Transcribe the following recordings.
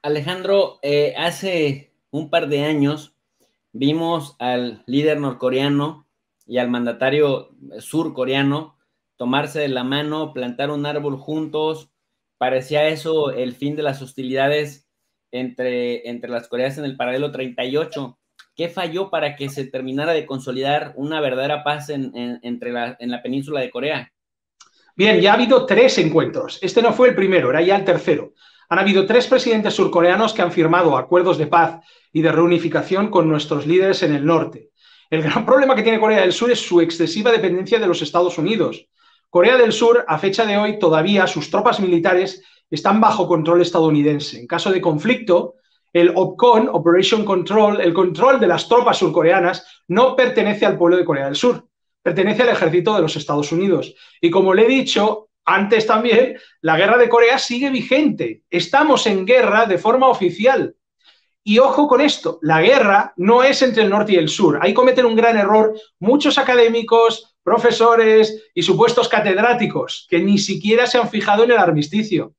Alejandro, hace un par de años vimos al líder norcoreano y al mandatario surcoreano tomarse de la mano, plantar un árbol juntos. Parecía eso el fin de las hostilidades entre las Coreas en el paralelo 38. ¿Qué falló para que se terminara de consolidar una verdadera paz en la península de Corea? Bien, ya ha habido tres encuentros. Este no fue el primero, era ya el tercero. Han habido tres presidentes surcoreanos que han firmado acuerdos de paz y de reunificación con nuestros líderes en el norte. El gran problema que tiene Corea del Sur es su excesiva dependencia de los Estados Unidos. Corea del Sur, a fecha de hoy, todavía sus tropas militares están bajo control estadounidense. En caso de conflicto, el OPCON, Operation Control, el control de las tropas surcoreanas, no pertenece al pueblo de Corea del Sur, pertenece al ejército de los Estados Unidos. Y como le he dicho antes también, la guerra de Corea sigue vigente. Estamos en guerra de forma oficial. Y ojo con esto, la guerra no es entre el norte y el sur. Ahí cometen un gran error muchos académicos, profesores y supuestos catedráticos que ni siquiera se han fijado en el armisticio.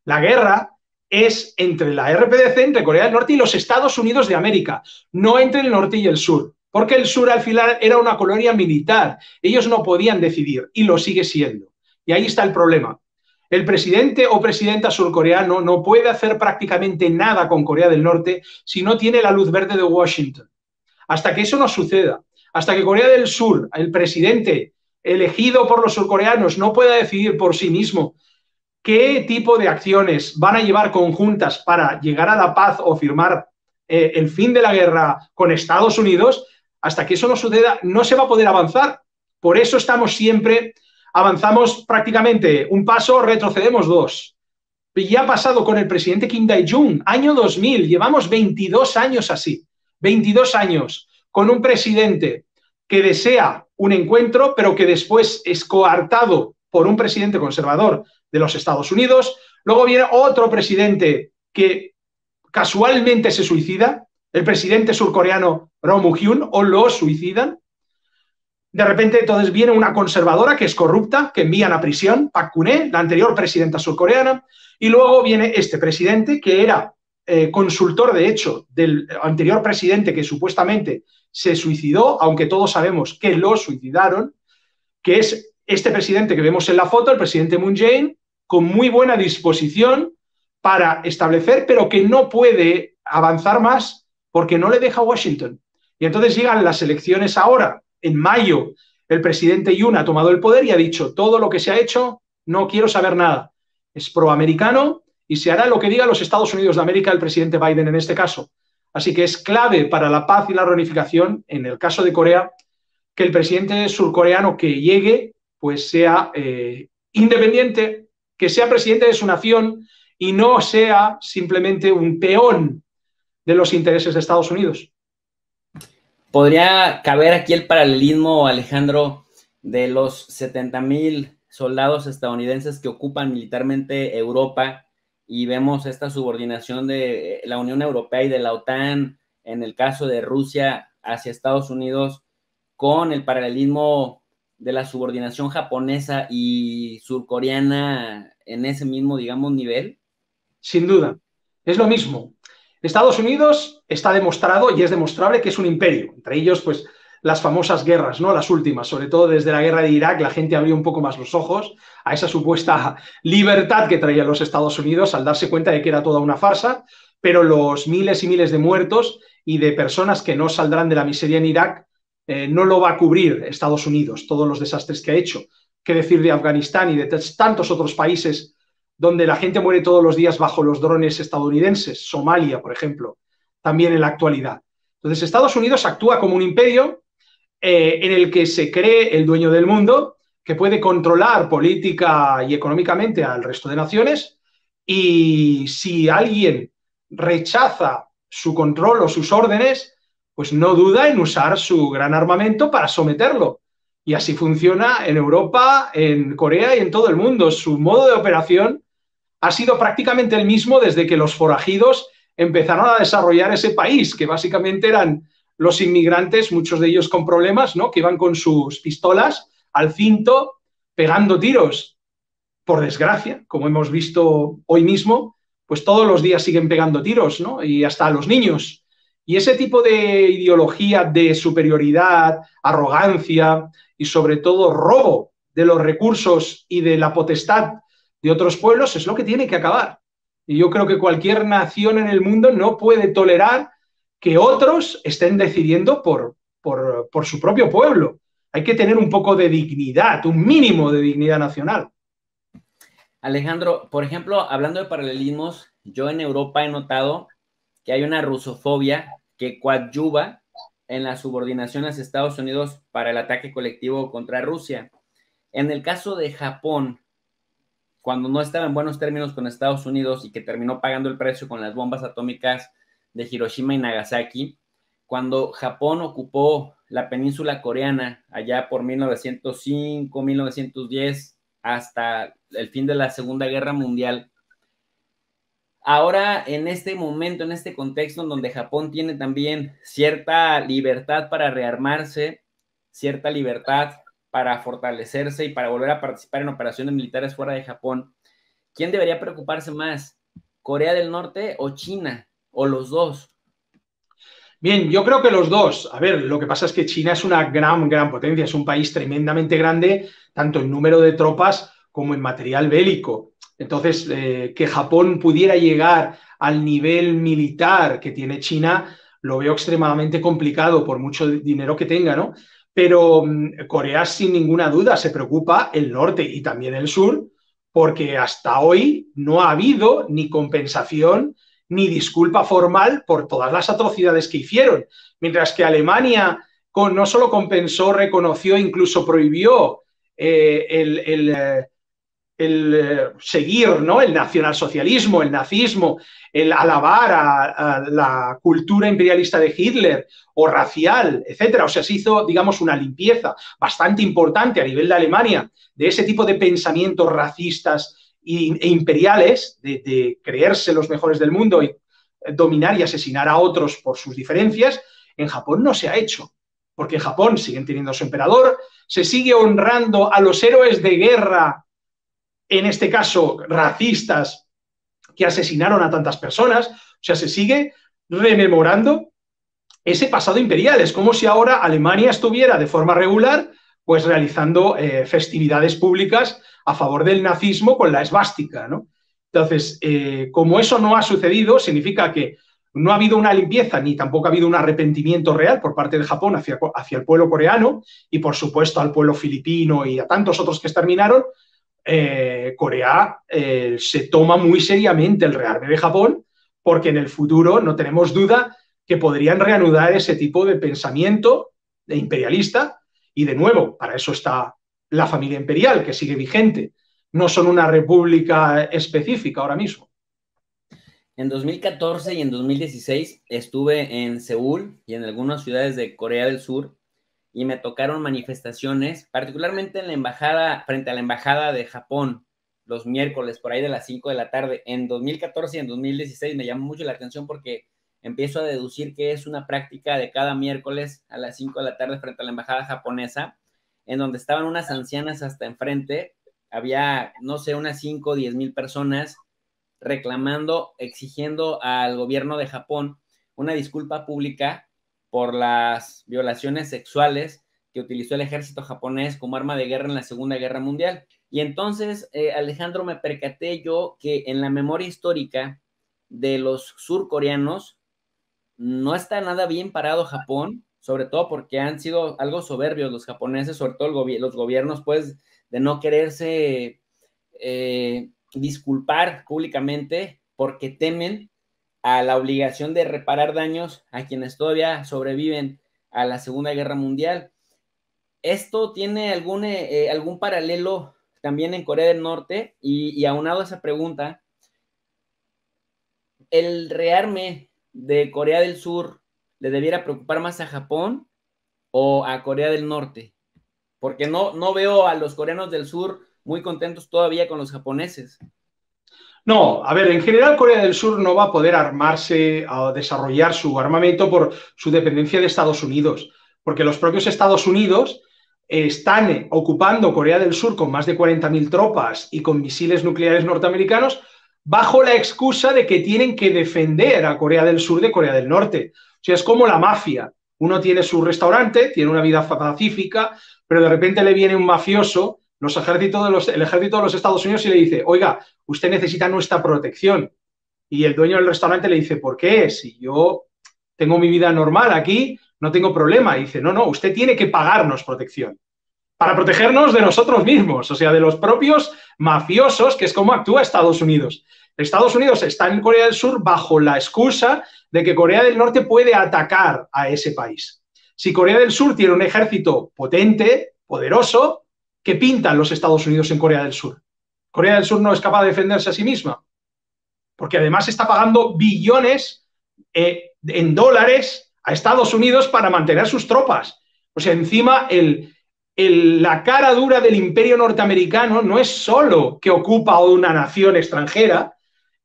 La guerra es entre la RPDC, entre Corea del Norte y los Estados Unidos de América, no entre el norte y el sur. Porque el sur al final era una colonia militar. Ellos no podían decidir y lo sigue siendo. Y ahí está el problema. El presidente o presidenta surcoreano no puede hacer prácticamente nada con Corea del Norte si no tiene la luz verde de Washington. Hasta que eso no suceda, hasta que Corea del Sur, el presidente elegido por los surcoreanos, no pueda decidir por sí mismo qué tipo de acciones van a llevar conjuntas para llegar a la paz o firmar el fin de la guerra con Estados Unidos, hasta que eso no suceda, no se va a poder avanzar. Por eso estamos siempre, avanzamos prácticamente un paso, retrocedemos dos. Ya ha pasado con el presidente Kim Dae-jung, año 2000, llevamos 22 años así, 22 años, con un presidente que desea un encuentro, pero que después es coartado por un presidente conservador de los Estados Unidos. Luego viene otro presidente que casualmente se suicida, el presidente surcoreano Roh Moo-hyun, o lo suicidan. De repente, entonces viene una conservadora que es corrupta, que envían a prisión, Park Geun-hye, la anterior presidenta surcoreana, y luego viene este presidente que era consultor, de hecho, del anterior presidente que supuestamente se suicidó, aunque todos sabemos que lo suicidaron, que es este presidente que vemos en la foto, el presidente Moon Jae-in, con muy buena disposición para establecer, pero que no puede avanzar más porque no le deja Washington. Y entonces llegan las elecciones ahora, en mayo, el presidente Yoon ha tomado el poder y ha dicho, todo lo que se ha hecho, no quiero saber nada. Es proamericano y se hará lo que diga los Estados Unidos de América, el presidente Biden en este caso. Así que es clave para la paz y la reunificación, en el caso de Corea, que el presidente surcoreano que llegue pues sea independiente, que sea presidente de su nación y no sea simplemente un peón de los intereses de Estados Unidos. ¿Podría caber aquí el paralelismo, Alejandro, de los 70,000 soldados estadounidenses que ocupan militarmente Europa y vemos esta subordinación de la Unión Europea y de la OTAN en el caso de Rusia hacia Estados Unidos, con el paralelismo de la subordinación japonesa y surcoreana en ese mismo, digamos, nivel? Sin duda, es lo mismo. Estados Unidos está demostrado y es demostrable que es un imperio. Entre ellos, pues, las famosas guerras, ¿no? Las últimas, sobre todo desde la guerra de Irak, la gente abrió un poco más los ojos a esa supuesta libertad que traían los Estados Unidos al darse cuenta de que era toda una farsa, pero los miles y miles de muertos y de personas que no saldrán de la miseria en Irak no lo va a cubrir Estados Unidos, todos los desastres que ha hecho. ¿Qué decir de Afganistán y de tantos otros países donde la gente muere todos los días bajo los drones estadounidenses? Somalia, por ejemplo, también en la actualidad. Entonces, Estados Unidos actúa como un imperio en el que se cree el dueño del mundo, que puede controlar política y económicamente al resto de naciones, y si alguien rechaza su control o sus órdenes, pues no duda en usar su gran armamento para someterlo. Y así funciona en Europa, en Corea y en todo el mundo. Su modo de operación ha sido prácticamente el mismo desde que los forajidos empezaron a desarrollar ese país, que básicamente eran los inmigrantes, muchos de ellos con problemas, ¿no? Que iban con sus pistolas al cinto pegando tiros. Por desgracia, como hemos visto hoy mismo, pues todos los días siguen pegando tiros, ¿no? Y hasta a los niños. Y ese tipo de ideología de superioridad, arrogancia y sobre todo robo de los recursos y de la potestad de otros pueblos es lo que tiene que acabar. Y yo creo que cualquier nación en el mundo no puede tolerar que otros estén decidiendo por su propio pueblo. Hay que tener un poco de dignidad, un mínimo de dignidad nacional. Alejandro, por ejemplo, hablando de paralelismos, yo en Europa he notado que hay una rusofobia que coadyuva en la subordinación hacia Estados Unidos para el ataque colectivo contra Rusia. En el caso de Japón, cuando no estaba en buenos términos con Estados Unidos y que terminó pagando el precio con las bombas atómicas de Hiroshima y Nagasaki, cuando Japón ocupó la península coreana allá por 1905, 1910, hasta el fin de la Segunda Guerra Mundial. Ahora, en este momento, en este contexto en donde Japón tiene también cierta libertad para rearmarse, cierta libertad para fortalecerse y para volver a participar en operaciones militares fuera de Japón, ¿quién debería preocuparse más? ¿Corea del Norte o China? ¿O los dos? Bien, yo creo que los dos. A ver, lo que pasa es que China es una gran potencia, es un país tremendamente grande, tanto en número de tropas como en material bélico. Entonces, que Japón pudiera llegar al nivel militar que tiene China, lo veo extremadamente complicado por mucho dinero que tenga, ¿no? Pero Corea, sin ninguna duda, se preocupa el norte y también el sur, porque hasta hoy no ha habido ni compensación ni disculpa formal por todas las atrocidades que hicieron. Mientras que Alemania no solo compensó, reconoció, incluso prohibió el seguir, ¿no?, el nacionalsocialismo, el nazismo, el alabar a la cultura imperialista de Hitler o racial, etcétera. O sea, se hizo, digamos, una limpieza bastante importante a nivel de Alemania de ese tipo de pensamientos racistas e imperiales, de creerse los mejores del mundo y dominar y asesinar a otros por sus diferencias. En Japón no se ha hecho, porque en Japón siguen teniendo a su emperador, se sigue honrando a los héroes de guerra, en este caso racistas, que asesinaron a tantas personas. O sea, se sigue rememorando ese pasado imperial. Es como si ahora Alemania estuviera de forma regular pues realizando festividades públicas a favor del nazismo con la esvástica, ¿no? Entonces, como eso no ha sucedido, significa que no ha habido una limpieza ni tampoco ha habido un arrepentimiento real por parte de Japón hacia el pueblo coreano y, por supuesto, al pueblo filipino y a tantos otros que exterminaron. Corea se toma muy seriamente el rearme de Japón, porque en el futuro no tenemos duda que podrían reanudar ese tipo de pensamiento de imperialista. Y de nuevo, para eso está la familia imperial, que sigue vigente. No son una república específica ahora mismo. En 2014 y en 2016 estuve en Seúl y en algunas ciudades de Corea del Sur y me tocaron manifestaciones, particularmente en la embajada, frente a la embajada de Japón, los miércoles por ahí de las 5 de la tarde. En 2014 y en 2016 me llamó mucho la atención porque empiezo a deducir que es una práctica de cada miércoles a las 5 de la tarde frente a la embajada japonesa, en donde estaban unas ancianas hasta enfrente, había, no sé, unas 5 o 10 mil personas reclamando, exigiendo al gobierno de Japón una disculpa pública por las violaciones sexuales que utilizó el ejército japonés como arma de guerra en la Segunda Guerra Mundial. Y entonces, Alejandro, me percaté yo que en la memoria histórica de los surcoreanos no está nada bien parado Japón, sobre todo porque han sido algo soberbios los japoneses, sobre todo los gobiernos, pues, de no quererse disculpar públicamente porque temen a la obligación de reparar daños a quienes todavía sobreviven a la Segunda Guerra Mundial. ¿Esto tiene algún paralelo también en Corea del Norte? Y aunado a esa pregunta, ¿el rearme de Corea del Sur le debiera preocupar más a Japón o a Corea del Norte? Porque no veo a los coreanos del sur muy contentos todavía con los japoneses. No, a ver, en general Corea del Sur no va a poder armarse o desarrollar su armamento por su dependencia de Estados Unidos, porque los propios Estados Unidos están ocupando Corea del Sur con más de 40.000 tropas y con misiles nucleares norteamericanos bajo la excusa de que tienen que defender a Corea del Sur de Corea del Norte. O sea, es como la mafia. Uno tiene su restaurante, tiene una vida pacífica, pero de repente le viene un mafioso, el ejército de los Estados Unidos, y le dice, oiga, usted necesita nuestra protección. Y el dueño del restaurante le dice, ¿por qué? Si yo tengo mi vida normal aquí, no tengo problema. Y dice, no, no, usted tiene que pagarnos protección para protegernos de nosotros mismos, o sea, de los propios mafiosos, que es como actúa Estados Unidos. Estados Unidos está en Corea del Sur bajo la excusa de que Corea del Norte puede atacar a ese país. Si Corea del Sur tiene un ejército potente, poderoso, ¿qué pintan los Estados Unidos en Corea del Sur? Corea del Sur no es capaz de defenderse a sí misma, porque además está pagando billones en dólares a Estados Unidos para mantener sus tropas. O sea, encima la cara dura del imperio norteamericano no es solo que ocupa una nación extranjera,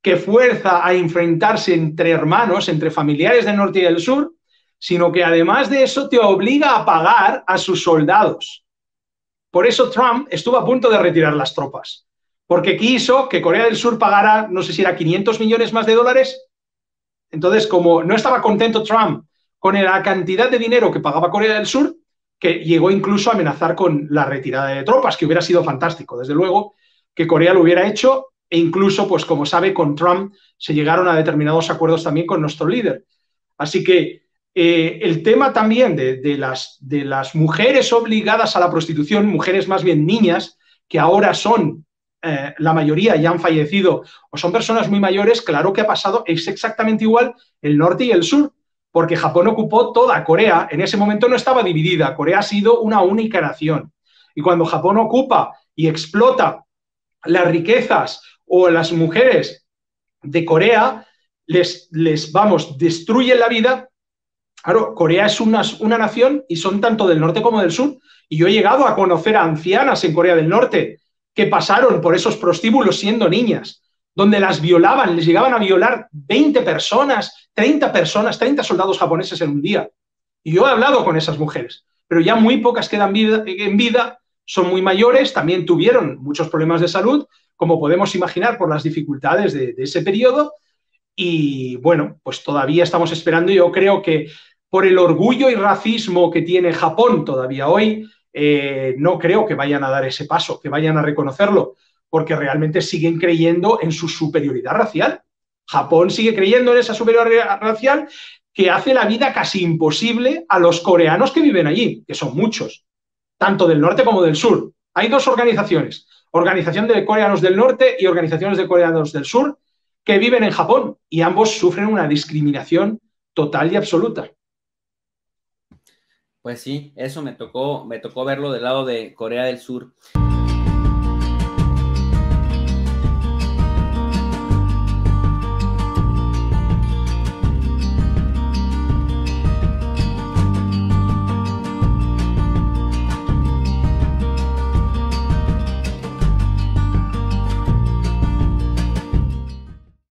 que fuerza a enfrentarse entre hermanos, entre familiares del norte y del sur, sino que además de eso te obliga a pagar a sus soldados. Por eso Trump estuvo a punto de retirar las tropas, porque quiso que Corea del Sur pagara, no sé si era 500 millones más de dólares. Entonces, como no estaba contento Trump con la cantidad de dinero que pagaba Corea del Sur, que llegó incluso a amenazar con la retirada de tropas, que hubiera sido fantástico, desde luego, que Corea lo hubiera hecho, e incluso, pues como sabe, con Trump se llegaron a determinados acuerdos también con nuestro líder. Así que el tema también de las mujeres obligadas a la prostitución, mujeres más bien niñas, que ahora son la mayoría ya han fallecido o son personas muy mayores, claro que ha pasado, es exactamente igual el norte y el sur, porque Japón ocupó toda Corea, en ese momento no estaba dividida, Corea ha sido una única nación. Y cuando Japón ocupa y explota las riquezas o las mujeres de Corea, destruyen la vida. Claro, Corea es una nación y son tanto del norte como del sur. Y yo he llegado a conocer a ancianas en Corea del Norte que pasaron por esos prostíbulos siendo niñas, donde las violaban, les llegaban a violar 20 personas, 30 soldados japoneses en un día. Y yo he hablado con esas mujeres, pero ya muy pocas quedan en vida, son muy mayores, también tuvieron muchos problemas de salud, como podemos imaginar por las dificultades de ese periodo. Y bueno, pues todavía estamos esperando. Yo creo que por el orgullo y racismo que tiene Japón todavía hoy, no creo que vayan a dar ese paso, que vayan a reconocerlo, porque realmente siguen creyendo en su superioridad racial. Japón sigue creyendo en esa superioridad racial que hace la vida casi imposible a los coreanos que viven allí, que son muchos, tanto del norte como del sur. Hay dos organizaciones, Organización de Coreanos del Norte y Organizaciones de Coreanos del Sur, que viven en Japón y ambos sufren una discriminación total y absoluta. Pues sí, eso me tocó verlo del lado de Corea del Sur.